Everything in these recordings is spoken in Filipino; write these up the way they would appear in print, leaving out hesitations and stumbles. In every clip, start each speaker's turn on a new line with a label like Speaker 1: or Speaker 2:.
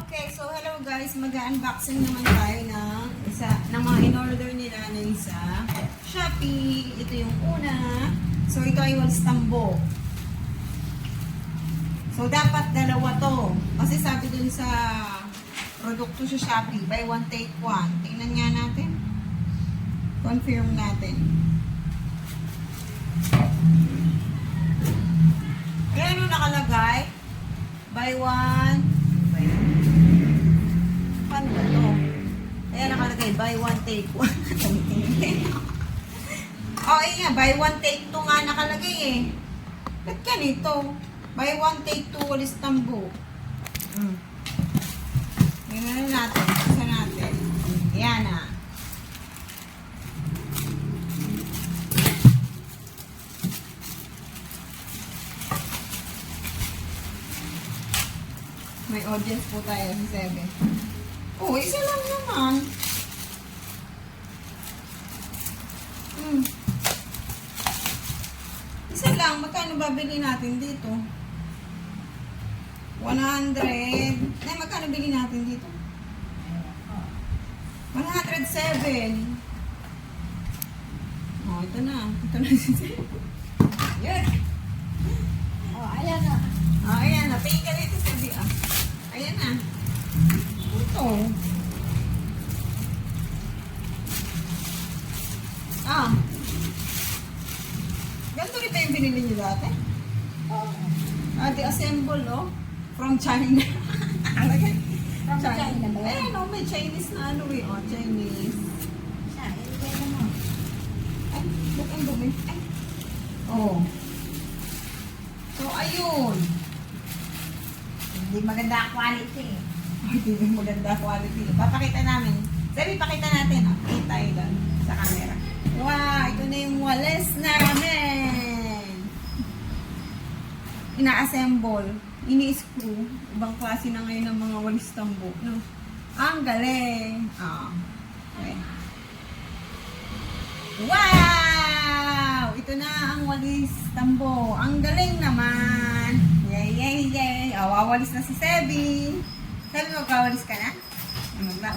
Speaker 1: Okay, so hello guys, mag-unboxing naman tayo ng isa ng mga in-order nila na isa Shopee. Ito yung una. So ito ay walis tambo. So dapat dalawa to. Kasi sabi dun sa produkto sa Shopee, buy one take one. Tingnan nga natin. Confirm natin. Kaya ano nakalagay? Buy one. Paano ba ito? Ayan nakalagay, buy one take one. Oh, ayun nga, buy one take two nga nakalagay eh. Ba't ganito? Buy one take two walis tambo. Tingnan na natin. Isa natin. Ayan na. May audience po tayo sa 7. Oh, isa lang naman. Isa lang. Magkano babili natin dito? 100. Ay, magkano bili natin dito? 107. Oh, ito na. Ito na si Seb. Yan.
Speaker 2: Oh, ayan na.
Speaker 1: Oh, ayan na. Tingin ka dito, Seb. Ayan na. Ito. Ah. Ganito rin ba yung binili niyo dati?
Speaker 2: Oh,
Speaker 1: The assemble, oh. From China.
Speaker 2: from China ba yan?
Speaker 1: Ayan, oh. May Chinese na ano eh. Oh, Chinese.
Speaker 2: Siya, ilagay na mo.
Speaker 1: Ay, ba't ang dumi? Ay. Oh. So, ayun.
Speaker 2: Hindi maganda ang quality eh.
Speaker 1: Hindi yung maganda quality. Papakita namin. Sabi, pakita natin. Oh. Kita tayo doon sa camera. Wow! Ito na yung walis namin. Ina-assemble. Ini-screw. Ibang klase na ngayon ng mga walis tambo. No? Ang galing. Oh. Okay. Wow! Ito na ang walis tambo. Ang galing naman. Yay, yay, yay. Oh, wawalis na si Sebi. Sebi, magwawalis ka na?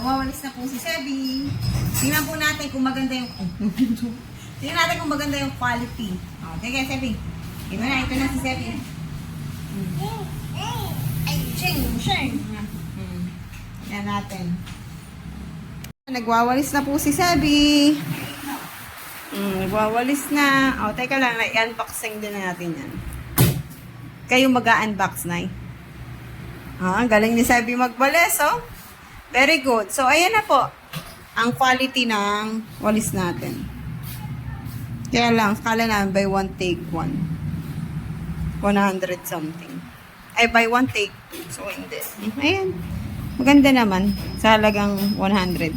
Speaker 1: Wawalis na po si Sebi. Tingnan po natin kung maganda yung... Tingnan natin kung maganda yung quality. Oh, sige, Sebi. Ito na si Sebi. Ay, shing. Yan natin. Nagwawalis na po si Sebi. Nagwawalis na. O, teka lang. I-unboxing din natin yan. Kayo mag-unbox na ang galing ni Sebi magwalis, oh. Very good. So, ayan na po. Ang quality ng walis natin. Kaya lang, kala namin buy one take one. 100 something. Ay, buy one take. So, hindi. Ayan. Maganda naman. Sa halagang 100.